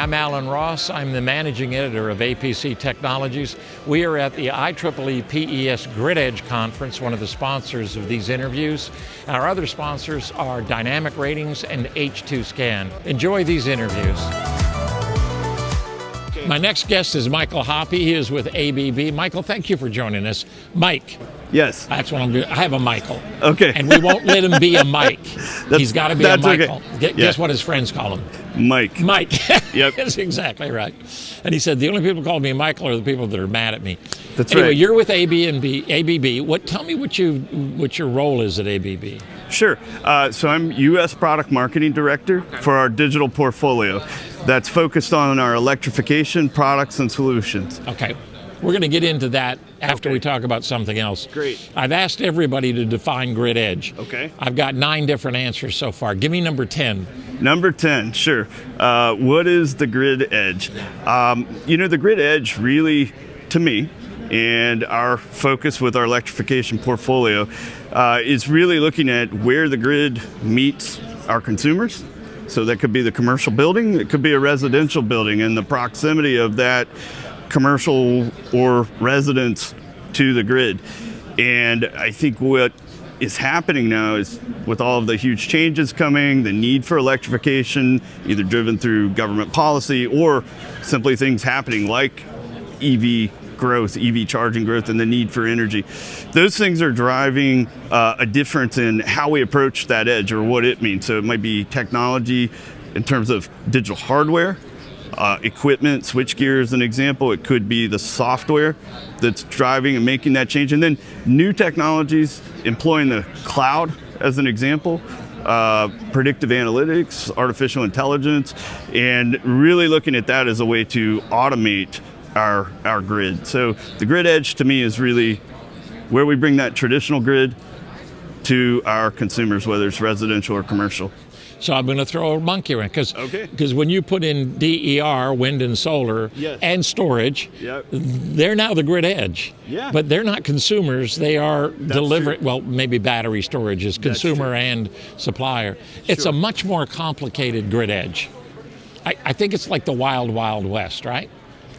I'm Alan Ross. I'm the managing editor of APC Technologies. We are at the IEEE PES Grid Edge Conference, one of the sponsors of these interviews. Our other sponsors are Dynamic Ratings and H2 Scan. Enjoy these interviews. My next guest is Michael Hoppe. He is with ABB. Michael, thank you for joining us. Mike. Yes. That's what I'm doing. I have a Michael. Okay. And we won't let him be a Mike. He's got to be a Michael. Okay. Guess what his friends call him? Mike. Mike. Yep. That's exactly right. And he said, the only people who call me Michael are the people that are mad at me. That's anyway, right. You're with ABB. Tell me what your role is at ABB. Sure. So I'm U.S. Product Marketing Director for our digital portfolio that's focused on our electrification products and solutions. Okay. We're going to get into that after we talk about something else. Great. I've asked everybody to define grid edge. Okay. I've got 9 different answers so far. Give me number 10. Number 10, sure. What is the grid edge? The grid edge really, to me, and our focus with our electrification portfolio is really looking at where the grid meets our consumers. So that could be the commercial building, it could be a residential building, and the proximity of that commercial or residence to the grid. And I think what is happening now is with all of the huge changes coming, the need for electrification, either driven through government policy or simply things happening like EV growth, EV charging growth, and the need for energy. Those things are driving a difference in how we approach that edge or what it means. So it might be technology in terms of digital hardware, equipment, switchgear is an example. It could be the software that's driving and making that change. And then new technologies, employing the cloud as an example, predictive analytics, artificial intelligence, and really looking at that as a way to automate our grid. So the grid edge to me is really where we bring that traditional grid to our consumers, whether it's residential or commercial. So I'm going to throw a monkey wrench because when you put in DER, wind and solar, and storage, they're now the grid edge. Yeah. But they're not consumers. They are delivering. Well, maybe battery storage is consumer and supplier. It's a much more complicated grid edge. I think it's like the wild, wild west, right?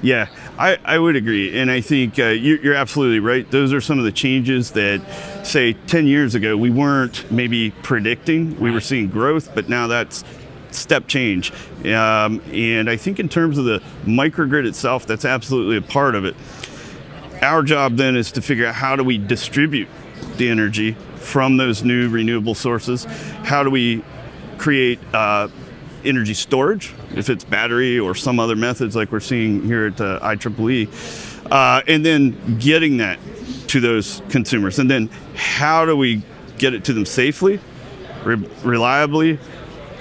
Yeah, I would agree. And I think you're absolutely right. Those are some of the changes that, say, 10 years ago, we weren't maybe predicting. We were seeing growth, but now that's step change. And I think in terms of the microgrid itself, that's absolutely a part of it. Our job then is to figure out how do we distribute the energy from those new renewable sources? How do we create energy storage, if it's battery or some other methods like we're seeing here at IEEE, and then getting that to those consumers. And then how do we get it to them safely, reliably,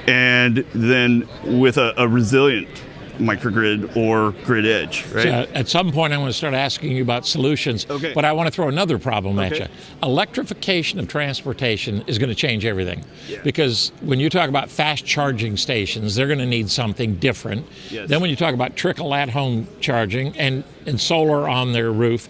and then with a resilient microgrid or grid edge, right? So at some point, I'm going to start asking you about solutions, but I want to throw another problem at you. Electrification of transportation is going to change everything because when you talk about fast charging stations, they're going to need something different. Then when you talk about trickle at-home charging and solar on their roof,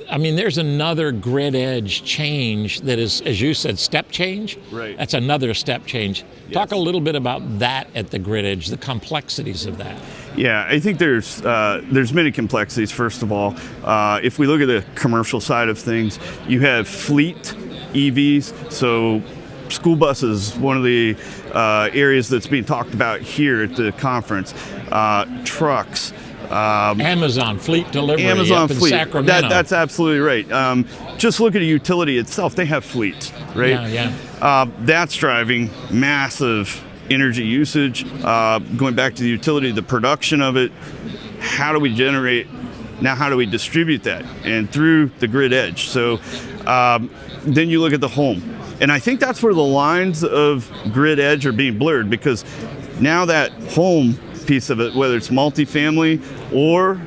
I mean, there's another grid edge change that is, as you said, step change. Right. That's another step change. Talk a little bit about that at the grid edge, the complexities of that. Yeah, I think there's many complexities. First of all, if we look at the commercial side of things, you have fleet EVs. So school buses, one of the areas that's being talked about here at the conference. Trucks. Amazon fleet delivery Amazon up in fleet. Sacramento. That's absolutely right. Just look at a utility itself. They have fleets, right? Yeah. That's driving massive energy usage. Going back to the utility, the production of it, how do we generate, now how do we distribute that? And through the grid edge. So then you look at the home. And I think that's where the lines of grid edge are being blurred because now that home piece of it, whether it's multifamily or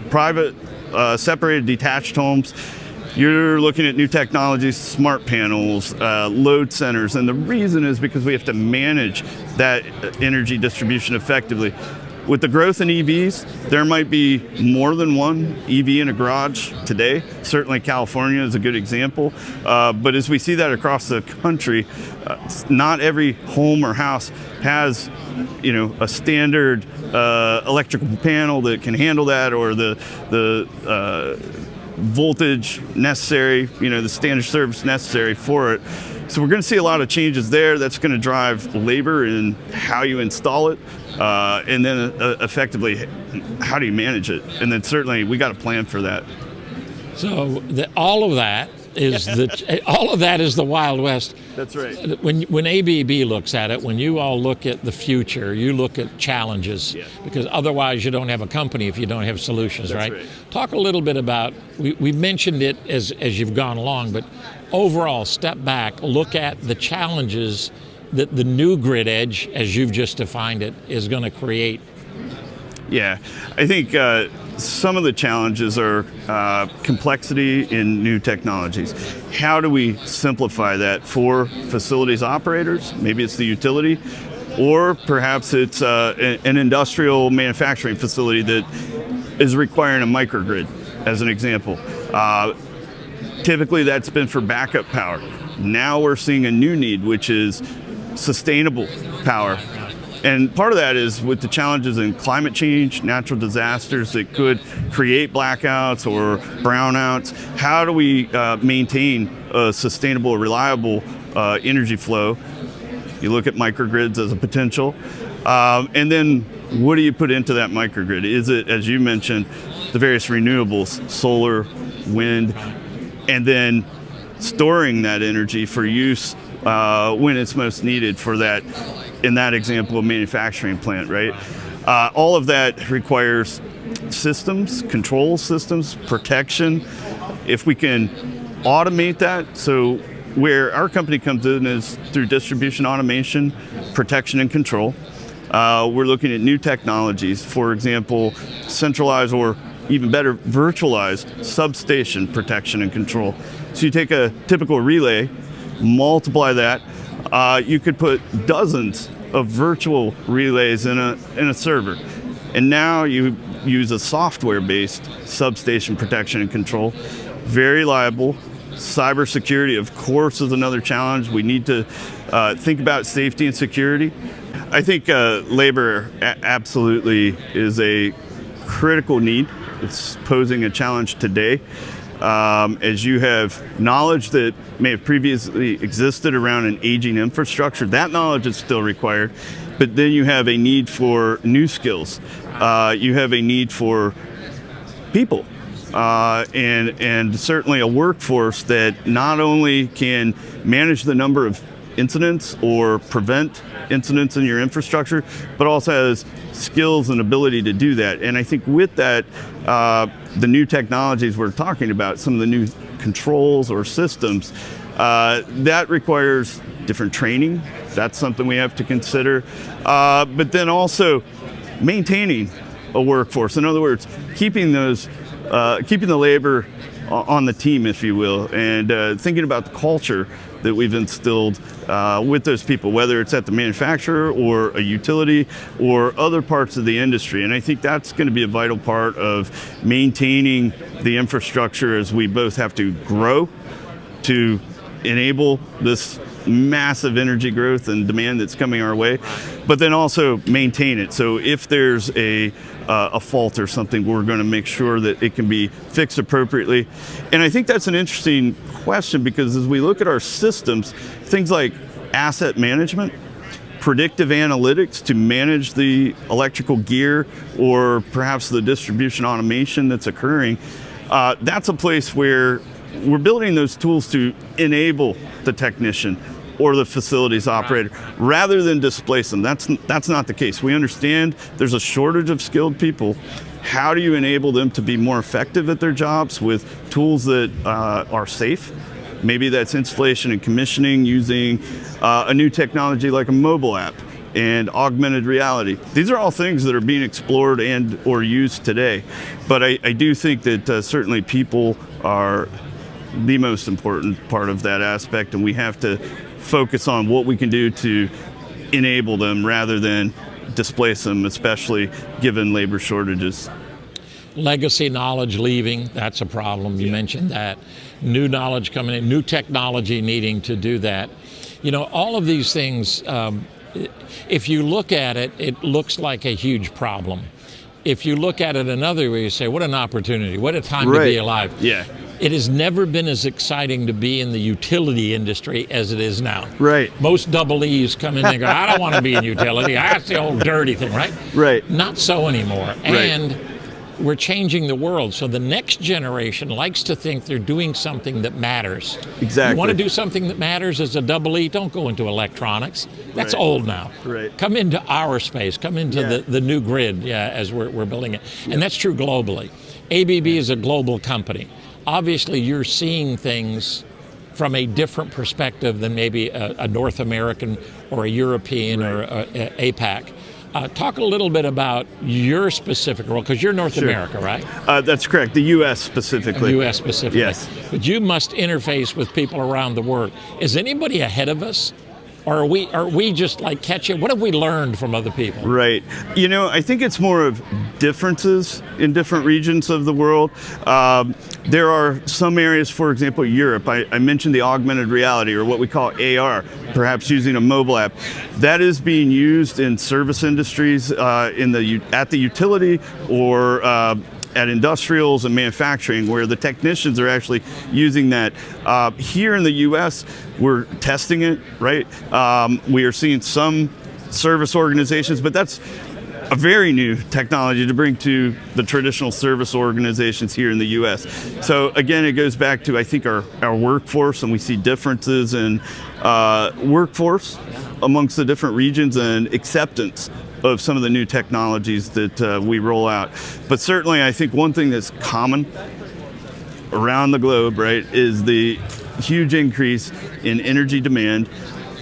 private, separated, detached homes, you're looking at new technologies, smart panels, load centers, and the reason is because we have to manage that energy distribution effectively. With the growth in EVs, there might be more than one EV in a garage today. Certainly California is a good example. But as we see that across the country, not every home or house has, a standard electrical panel that can handle that, or the voltage necessary, the standard service necessary for it. So we're going to see a lot of changes there. That's going to drive labor in how you install it, and then effectively, how do you manage it? And then certainly we got a plan for that. So all of that is the Wild West. That's right. When ABB looks at it, when you all look at the future, you look at challenges, because otherwise you don't have a company if you don't have solutions, That's right? Talk a little bit about, we mentioned it as you've gone along, but overall, step back, look at the challenges that the new grid edge, as you've just defined it, is going to create. Yeah, I think some of the challenges are complexity in new technologies. How do we simplify that for facilities operators? Maybe it's the utility, or perhaps it's an industrial manufacturing facility that is requiring a microgrid, as an example. Typically that's been for backup power. Now we're seeing a new need, which is sustainable power. And part of that is with the challenges in climate change, natural disasters that could create blackouts or brownouts. How do we maintain a sustainable, reliable energy flow? You look at microgrids as a potential. And then what do you put into that microgrid? Is it, as you mentioned, the various renewables, solar, wind, and then storing that energy for use when it's most needed for that, in that example, a manufacturing plant, right? All of that requires systems, control systems, protection. If we can automate that, so where our company comes in is through distribution automation, protection and control. We're looking at new technologies, for example, centralized or even better, virtualized substation protection and control. So you take a typical relay, multiply that, you could put dozens of virtual relays in a server. And now you use a software-based substation protection and control. Very reliable. Cybersecurity, of course, is another challenge. We need to think about safety and security. I think labor absolutely is a critical need. It's posing a challenge today. As you have knowledge that may have previously existed around an aging infrastructure, that knowledge is still required, but then you have a need for new skills. You have a need for people, and certainly a workforce that not only can manage the number of incidents or prevent incidents in your infrastructure, but also has skills and ability to do that. And I think with that, the new technologies we're talking about, some of the new controls or systems, that requires different training. That's something we have to consider. But then also maintaining a workforce. In other words, keeping the labor on the team, if you will, and thinking about the culture that we've instilled with those people, whether it's at the manufacturer or a utility or other parts of the industry. And I think that's going to be a vital part of maintaining the infrastructure as we both have to grow to enable this massive energy growth and demand that's coming our way, but then also maintain it. So if there's a fault or something, we're going to make sure that it can be fixed appropriately. And I think that's an interesting question, because as we look at our systems, things like asset management, predictive analytics to manage the electrical gear, or perhaps the distribution automation that's occurring, that's a place where we're building those tools to enable the technician or the facilities operator rather than displace them. That's not the case. We understand there's a shortage of skilled people. How do you enable them to be more effective at their jobs with tools that are safe? Maybe that's installation and commissioning using a new technology like a mobile app and augmented reality. These are all things that are being explored and or used today. But I do think that certainly people are the most important part of that aspect, and we have to focus on what we can do to enable them rather than displace them, especially given labor shortages. Legacy knowledge leaving, that's a problem. You mentioned that. New knowledge coming in, new technology needing to do that. You know, all of these things, if you look at it, it looks like a huge problem. If you look at it another way, you say, what an opportunity, what a time to be alive. Yeah. It has never been as exciting to be in the utility industry as it is now. Right. Most double E's come in and go, I don't want to be in utility. That's the old dirty thing, right? Right. Not so anymore. Right. And we're changing the world. So the next generation likes to think they're doing something that matters. Exactly. You want to do something that matters as a double E, don't go into electronics. That's old now. Right. Come into our space. Come into the new grid as we're building it. And that's true globally. ABB is a global company. Obviously, you're seeing things from a different perspective than maybe a North American or a European or a APAC. Talk a little bit about your specific role, because you're North America, right? That's correct, the U.S. specifically. U.S. specifically. Yes. But you must interface with people around the world. Is anybody ahead of us? Or are we just like catching? What have we learned from other people? Right. I think it's more of differences in different regions of the world. There are some areas, for example, Europe. I mentioned the augmented reality, or what we call AR, perhaps using a mobile app. That is being used in service industries, at the utility, or at industrials and manufacturing, where the technicians are actually using that. Here in the U.S., we're testing it, right? We are seeing some service organizations, but that's a very new technology to bring to the traditional service organizations here in the U.S. So again, it goes back to, I think, our workforce, and we see differences in workforce amongst the different regions and acceptance of some of the new technologies that we roll out. But certainly, I think one thing that's common around the globe, right, is the huge increase in energy demand,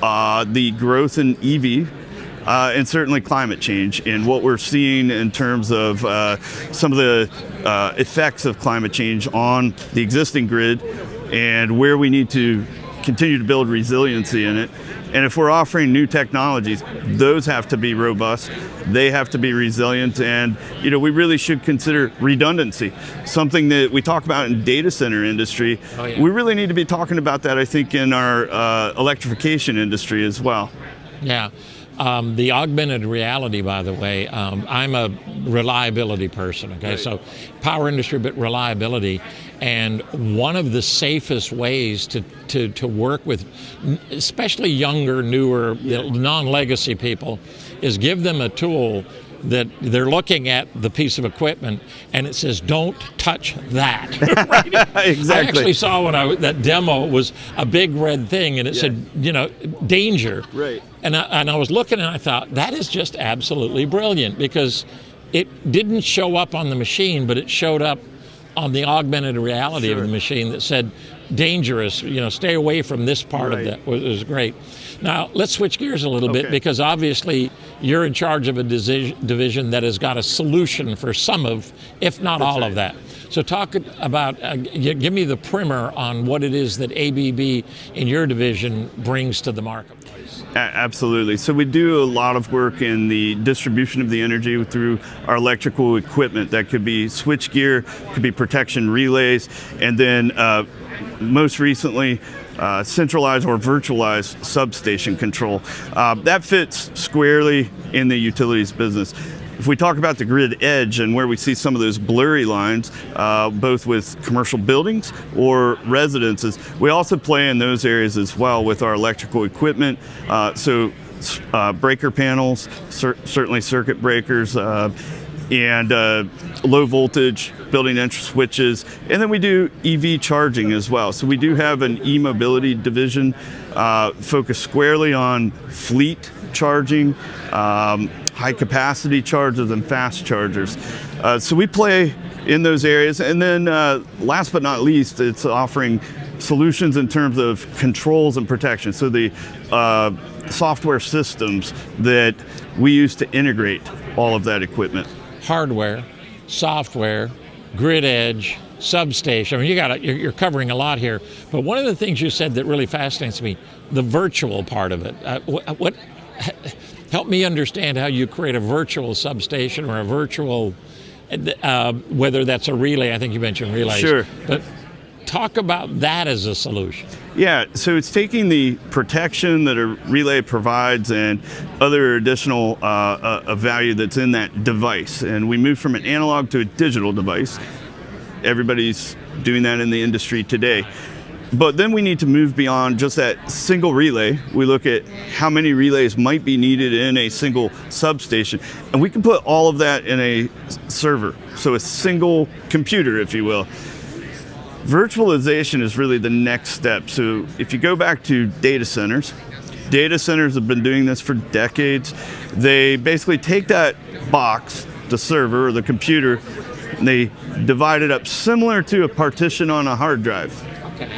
the growth in EV, and certainly climate change, and what we're seeing in terms of some of the effects of climate change on the existing grid, and where we need to continue to build resiliency in it. And if we're offering new technologies, those have to be robust, they have to be resilient, and we really should consider redundancy, something that we talk about in data center industry. Oh, yeah. We really need to be talking about that, I think, in our electrification industry as well. Yeah. The augmented reality, by the way, I'm a reliability person, okay? Right. So power industry, but reliability. And one of the safest ways to work with, especially younger, newer, non-legacy people, is give them a tool that they're looking at the piece of equipment and it says, don't touch that. Right? Exactly. I actually saw that demo was a big red thing and it said, danger. Right. And I was looking and I thought, that is just absolutely brilliant, because it didn't show up on the machine, but it showed up on the augmented reality of the machine that said, dangerous, stay away from this part of that. It was great. Now, let's switch gears a little bit, because obviously you're in charge of a division that has got a solution for some of, if not all of that. So talk about, give me the primer on what it is that ABB in your division brings to the marketplace. Absolutely. So we do a lot of work in the distribution of the energy through our electrical equipment. That could be switchgear, could be protection relays, and then most recently, centralized or virtualized substation control. That fits squarely in the utilities business. If we talk about the grid edge and where we see some of those blurry lines, both with commercial buildings or residences, we also play in those areas as well with our electrical equipment. So breaker panels, certainly circuit breakers, and low voltage building entrance switches, and then we do EV charging as well. So we do have an e-mobility division focused squarely on fleet charging, high capacity chargers and fast chargers. So we play in those areas, and then last but not least, it's offering solutions in terms of controls and protection. So the software systems that we use to integrate all of that equipment. Hardware, software, grid edge, substation. I mean, you're covering a lot here. But one of the things you said that really fascinates me, the virtual part of it. Help me understand how you create a virtual substation or a virtual, whether that's a relay. I think you mentioned relays. Sure. But Talk about that as a solution. Yeah, so it's taking the protection that a relay provides and other additional value that's in that device. And we move from an analog to a digital device. Everybody's doing that in the industry today. But then we need to move beyond just that single relay. We look at how many relays might be needed in a single substation. And we can put all of that in a server, so a single computer, if you will. Virtualization is really the next step. So if you go back to data centers have been doing this for decades. They basically take that box, the server or the computer, and they divide it up similar to a partition on a hard drive. Okay.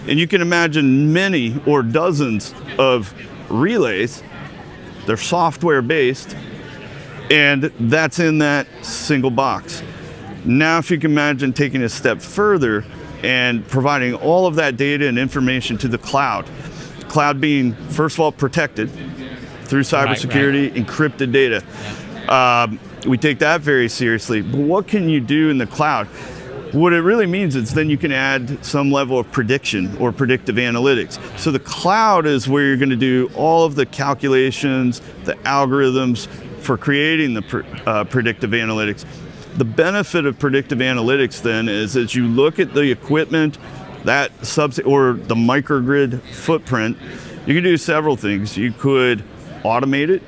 And you can imagine many or dozens of relays. They're software based, and that's in that single box. Now, if you can imagine taking a step further and providing all of that data and information to the cloud being, first of all, protected through cybersecurity, right. Encrypted data. Yeah. We take that very seriously. But what can you do in the cloud? What it really means is then you can add some level of prediction or predictive analytics. So the cloud is where you're going to do all of the calculations, the algorithms for creating the predictive analytics. The benefit of predictive analytics then is as you look at the equipment, that or the microgrid footprint, you can do several things. You could automate it,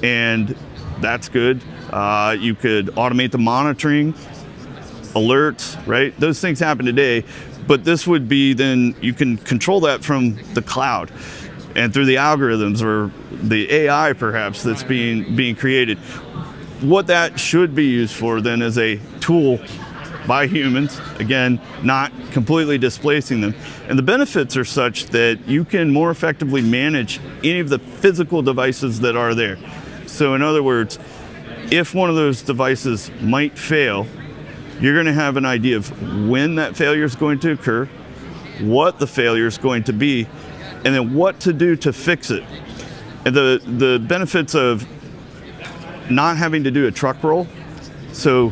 and that's good. You could automate the monitoring, alerts, right? Those things happen today, but this would be then you can control that from the cloud and through the algorithms or the AI perhaps that's being created. What that should be used for then is a tool by humans, again, not completely displacing them. And the benefits are such that you can more effectively manage any of the physical devices that are there. So in other words, if one of those devices might fail, you're going to have an idea of when that failure is going to occur, what the failure is going to be, and then what to do to fix it. And the benefits of not having to do a truck roll, so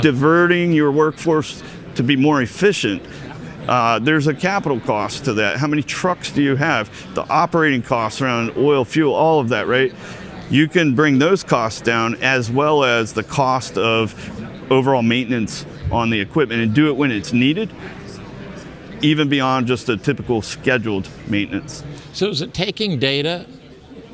diverting your workforce to be more efficient. There's a capital cost to that. How many trucks do you have? The operating costs around oil, fuel, all of that, right? You can bring those costs down as well as the cost of overall maintenance on the equipment and do it when it's needed, even beyond just a typical scheduled maintenance. So is it taking data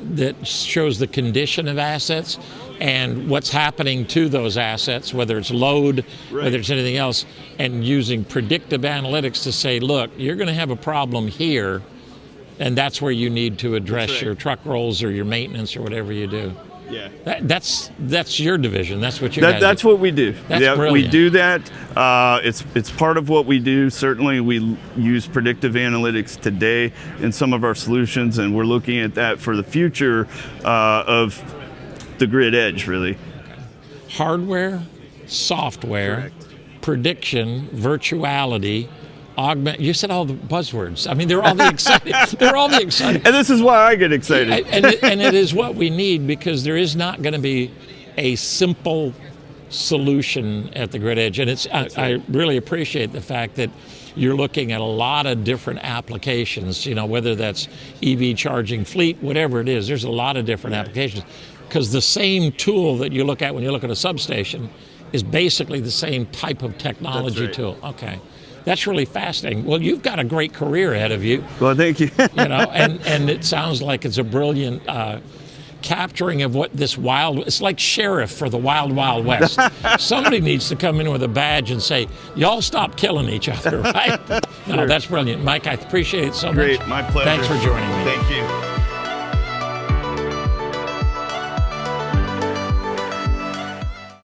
that shows the condition of assets and what's happening to those assets, whether it's load, right, whether it's anything else, and using predictive analytics to say, look, you're going to have a problem here, and that's where you need to address your truck rolls or your maintenance or whatever you do. Yeah, that's your division. That's what you guys do. That's what we do. That's brilliant. We do that. It's part of what we do. Certainly, we use predictive analytics today in some of our solutions, and we're looking at that for the future of the grid edge, really. Hardware, software, correct, prediction, virtuality, augment. You said all the buzzwords. I mean, they're all the exciting. They're all the exciting. And this is why I get excited. And it is what we need, because there is not going to be a simple solution at the grid edge. And I really appreciate the fact that you're looking at a lot of different applications. You know, whether that's EV charging fleet, whatever it is. There's a lot of different applications, because the same tool that you look at when you look at a substation is basically the same type of technology tool. Okay. That's really fascinating. Well, you've got a great career ahead of you. Well, thank you. You know, and it sounds like it's a brilliant capturing of what this it's like sheriff for the wild, wild west. Somebody needs to come in with a badge and say, y'all stop killing each other, right? No, that's brilliant. Mike, I appreciate it so much. Great, my pleasure. Thanks for joining me. Thank you.